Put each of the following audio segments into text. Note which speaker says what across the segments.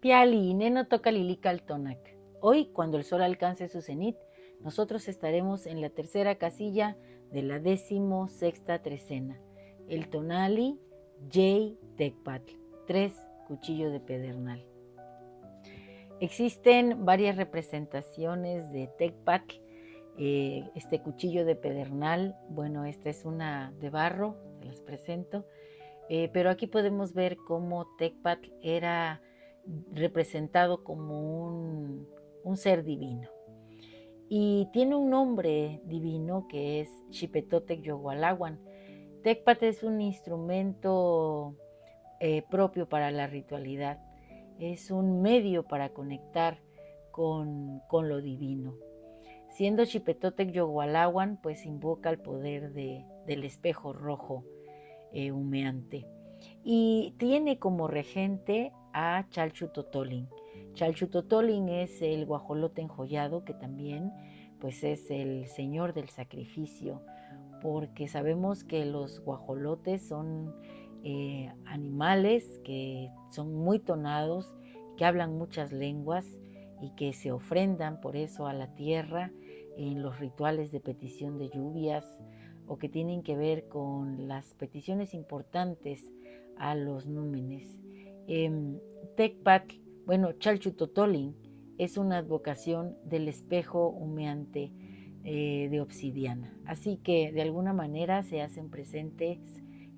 Speaker 1: Piali, Neno toca Lilical-Tonac. Hoy, cuando el sol alcance su cenit, nosotros estaremos en la tercera casilla de la 16ª trecena, el tonali Yey Tecpatl, 3 cuchillo de pedernal. Existen varias representaciones de Tecpatl, este cuchillo de pedernal. Bueno, esta es una de barro, se las presento, pero aquí podemos ver cómo Tecpatl era representado como un ser divino. Y tiene un nombre divino que es Xipetotec Yogualahuan. Tecpatl es un instrumento propio para la ritualidad. Es un medio para conectar con lo divino. Siendo Xipetotec Yogualahuan, pues invoca el poder del espejo rojo humeante. Y tiene como regente a Chalchutotolin. Chalchutotolin es el guajolote enjollado, que también pues es el señor del sacrificio, porque sabemos que los guajolotes son animales que son muy tonados, que hablan muchas lenguas y que se ofrendan por eso a la tierra en los rituales de petición de lluvias o que tienen que ver con las peticiones importantes a los númenes. Tecpatl, Chalchutotolin es una advocación del espejo humeante de obsidiana. Así que de alguna manera se hacen presentes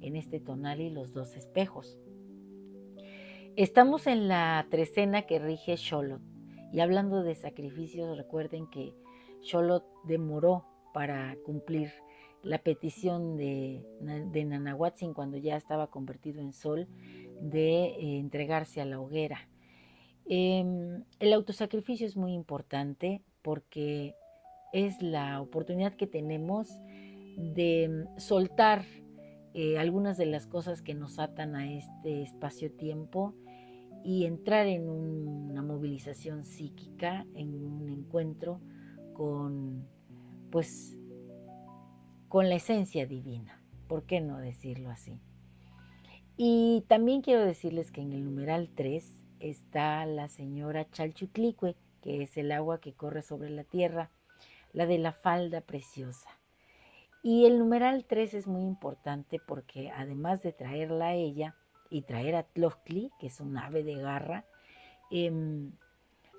Speaker 1: en este tonali los dos espejos. Estamos en la trecena que rige Xolotl. Y hablando de sacrificios, recuerden que Xolotl demoró para cumplir la petición de Nanahuatzin cuando ya estaba convertido en sol de entregarse a la hoguera. El autosacrificio es muy importante porque es la oportunidad que tenemos de soltar algunas de las cosas que nos atan a este espacio-tiempo y entrar en una movilización psíquica, en un encuentro con la esencia divina, ¿por qué no decirlo así? Y también quiero decirles que en el numeral 3 está la señora Chalchutlicue, que es el agua que corre sobre la tierra, la de la falda preciosa. Y el numeral 3 es muy importante porque además de traerla a ella y traer a Tlochtli, que es un ave de garra,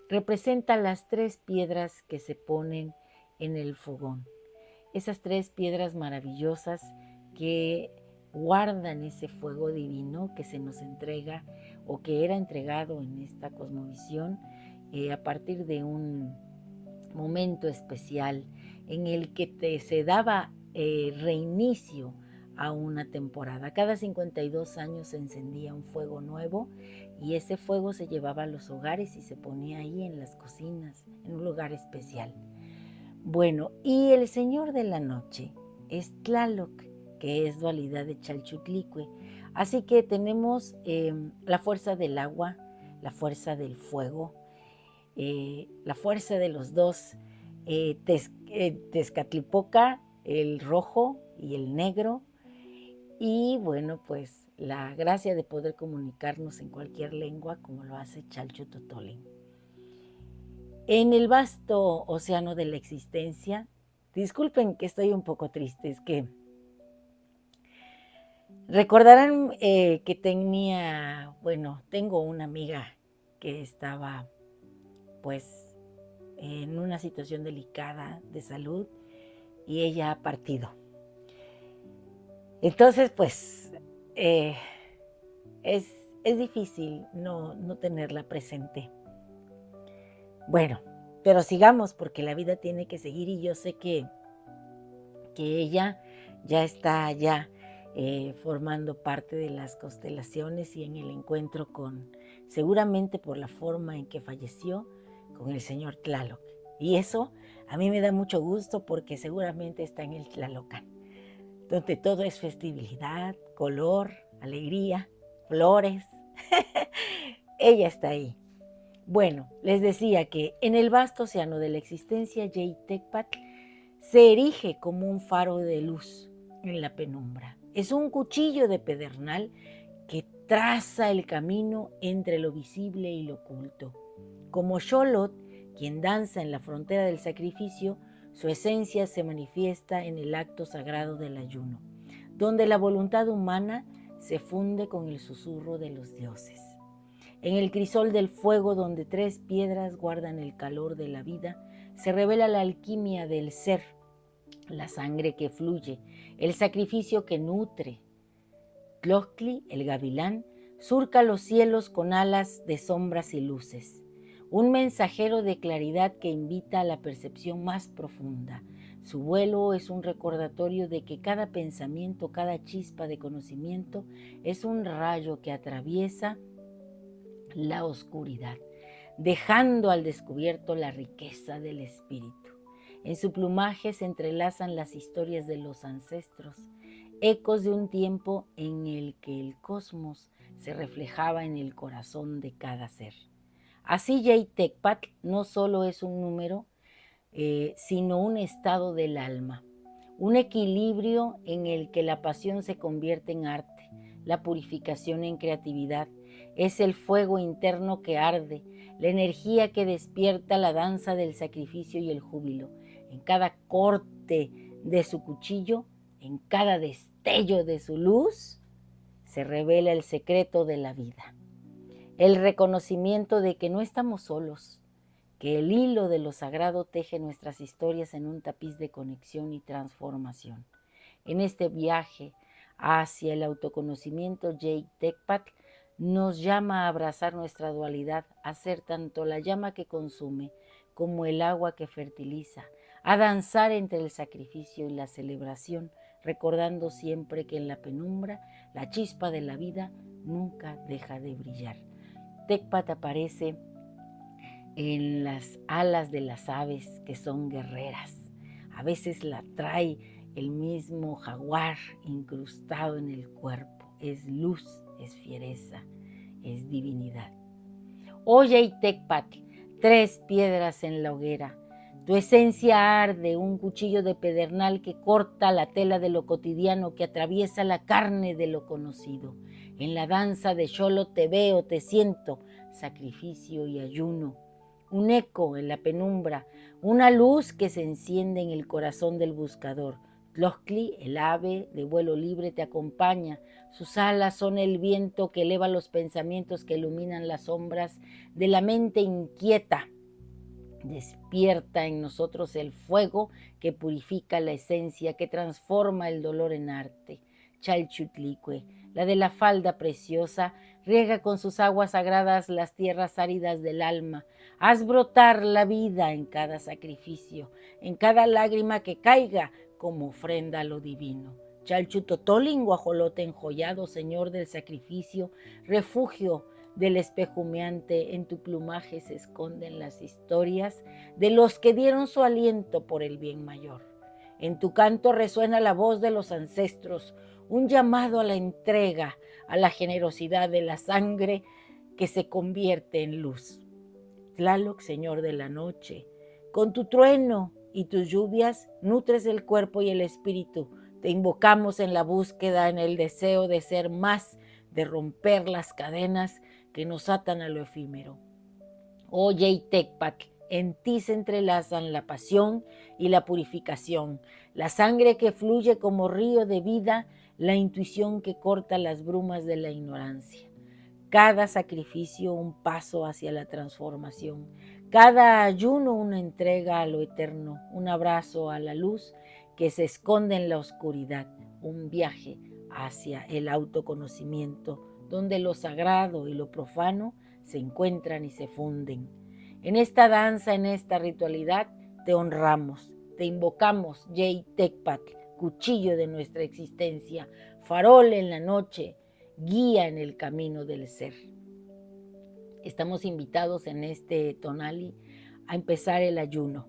Speaker 1: representa las 3 piedras que se ponen en el fogón. Esas 3 piedras maravillosas que guardan ese fuego divino que se nos entrega o que era entregado en esta cosmovisión a partir de un momento especial en el que se daba reinicio a una temporada. Cada 52 años se encendía un fuego nuevo y ese fuego se llevaba a los hogares y se ponía ahí en las cocinas, en un lugar especial. Bueno, y el señor de la noche es Tlaloc, que es dualidad de Chalchutlicue. Así que tenemos la fuerza del agua, la fuerza del fuego, la fuerza de los dos, Tezcatlipoca, el rojo y el negro, y bueno, pues la gracia de poder comunicarnos en cualquier lengua como lo hace Chalchutotolin. En el vasto océano de la existencia, disculpen que estoy un poco triste, es que recordarán que tengo una amiga que estaba pues en una situación delicada de salud y ella ha partido. Entonces pues es difícil no tenerla presente. Bueno, pero sigamos porque la vida tiene que seguir y yo sé que ella ya está allá formando parte de las constelaciones y en el encuentro seguramente por la forma en que falleció, con el señor Tlaloc. Y eso a mí me da mucho gusto porque seguramente está en el Tlalocan, donde todo es festividad, color, alegría, flores. Ella está ahí. Bueno, les decía que en el vasto océano de la existencia, Yey Tecpatl se erige como un faro de luz en la penumbra. Es un cuchillo de pedernal que traza el camino entre lo visible y lo oculto. Como Xolotl, quien danza en la frontera del sacrificio, su esencia se manifiesta en el acto sagrado del ayuno, donde la voluntad humana se funde con el susurro de los dioses. En el crisol del fuego, donde 3 piedras guardan el calor de la vida, se revela la alquimia del ser, la sangre que fluye, el sacrificio que nutre. Tlöchtli, el gavilán, surca los cielos con alas de sombras y luces, un mensajero de claridad que invita a la percepción más profunda. Su vuelo es un recordatorio de que cada pensamiento, cada chispa de conocimiento es un rayo que atraviesa la oscuridad, dejando al descubierto la riqueza del espíritu. En su plumaje se entrelazan las historias de los ancestros, ecos de un tiempo en el que el cosmos se reflejaba en el corazón de cada ser. Así Yeytecpatl no solo es un número, sino un estado del alma, un equilibrio en el que la pasión se convierte en arte, la purificación en creatividad. Es el fuego interno que arde, la energía que despierta la danza del sacrificio y el júbilo. En cada corte de su cuchillo, en cada destello de su luz, se revela el secreto de la vida. El reconocimiento de que no estamos solos, que el hilo de lo sagrado teje nuestras historias en un tapiz de conexión y transformación. En este viaje hacia el autoconocimiento, Yeytecpatl nos llama a abrazar nuestra dualidad, a ser tanto la llama que consume como el agua que fertiliza, a danzar entre el sacrificio y la celebración, recordando siempre que en la penumbra la chispa de la vida nunca deja de brillar. Tecpat aparece en las alas de las aves que son guerreras. A veces la trae el mismo jaguar incrustado en el cuerpo. Es luz, es fiereza, es divinidad. Oye Yeytecpatl, 3 piedras en la hoguera. Tu esencia arde, un cuchillo de pedernal que corta la tela de lo cotidiano, que atraviesa la carne de lo conocido. En la danza de Xolotl te veo, te siento, sacrificio y ayuno. Un eco en la penumbra, una luz que se enciende en el corazón del buscador. Tlöchtli, el ave de vuelo libre, te acompaña. Sus alas son el viento que eleva los pensamientos, que iluminan las sombras de la mente inquieta. Despierta en nosotros el fuego que purifica la esencia, que transforma el dolor en arte. Chalchutlicue, la de la falda preciosa, riega con sus aguas sagradas las tierras áridas del alma. Haz brotar la vida en cada sacrificio, en cada lágrima que caiga como ofrenda a lo divino. Chalchutotolin, guajolote enjollado, señor del sacrificio, refugio del espejo humeante, en tu plumaje se esconden las historias de los que dieron su aliento por el bien mayor. En tu canto resuena la voz de los ancestros, un llamado a la entrega, a la generosidad de la sangre que se convierte en luz. Tlaloc, señor de la noche, con tu trueno y tus lluvias nutres el cuerpo y el espíritu. Te invocamos en la búsqueda, en el deseo de ser más, de romper las cadenas que nos atan a lo efímero. Oh Yeytecpatl, en ti se entrelazan la pasión y la purificación, la sangre que fluye como río de vida, la intuición que corta las brumas de la ignorancia. Cada sacrificio un paso hacia la transformación, cada ayuno una entrega a lo eterno, un abrazo a la luz que se esconde en la oscuridad, un viaje hacia el autoconocimiento, donde lo sagrado y lo profano se encuentran y se funden. En esta danza, en esta ritualidad, te honramos, te invocamos, Yeytecpatl, cuchillo de nuestra existencia, farol en la noche, guía en el camino del ser. Estamos invitados en este tonali a empezar el ayuno.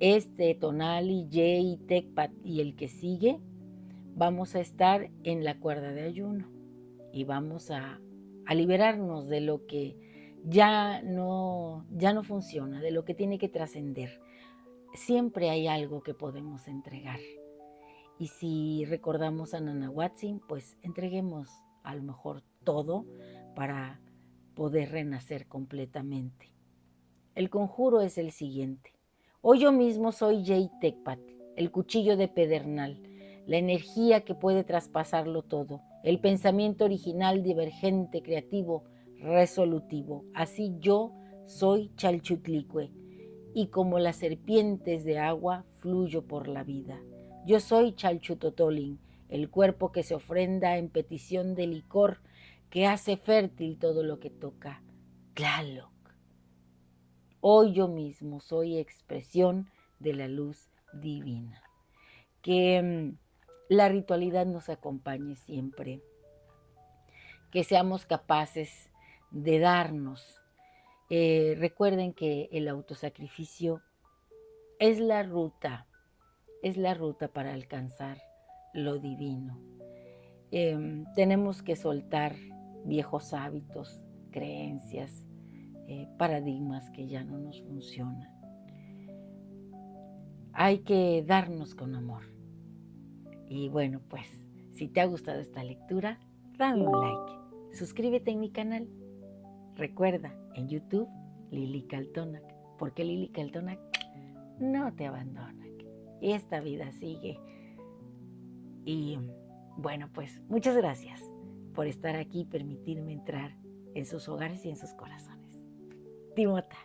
Speaker 1: Este tonali, Yeytecpatl y el que sigue, vamos a estar en la cuerda de ayuno y vamos a liberarnos de lo que ya no funciona, de lo que tiene que trascender. Siempre hay algo que podemos entregar. Y si recordamos a Nanahuatzin, pues entreguemos a lo mejor todo para poder renacer completamente. El conjuro es el siguiente. Hoy yo mismo soy Jay Tecpat, el cuchillo de pedernal, la energía que puede traspasarlo todo, el pensamiento original, divergente, creativo, resolutivo. Así yo soy Chalchutlicue, y como las serpientes de agua fluyo por la vida. Yo soy Chalchutotolin, el cuerpo que se ofrenda en petición de licor, que hace fértil todo lo que toca. Tlaloc. Hoy yo mismo soy expresión de la luz divina. Que la ritualidad nos acompañe siempre, que seamos capaces de darnos. Recuerden que el autosacrificio es la ruta para alcanzar lo divino. Tenemos que soltar viejos hábitos, creencias, paradigmas que ya no nos funcionan. Hay que darnos con amor. Y bueno, pues, si te ha gustado esta lectura, dame un like. Suscríbete en mi canal. Recuerda, en YouTube, Lili Caltonac. Porque Lili Caltonac no te abandona. Esta vida sigue. Y bueno, pues, muchas gracias por estar aquí y permitirme entrar en sus hogares y en sus corazones. Timota.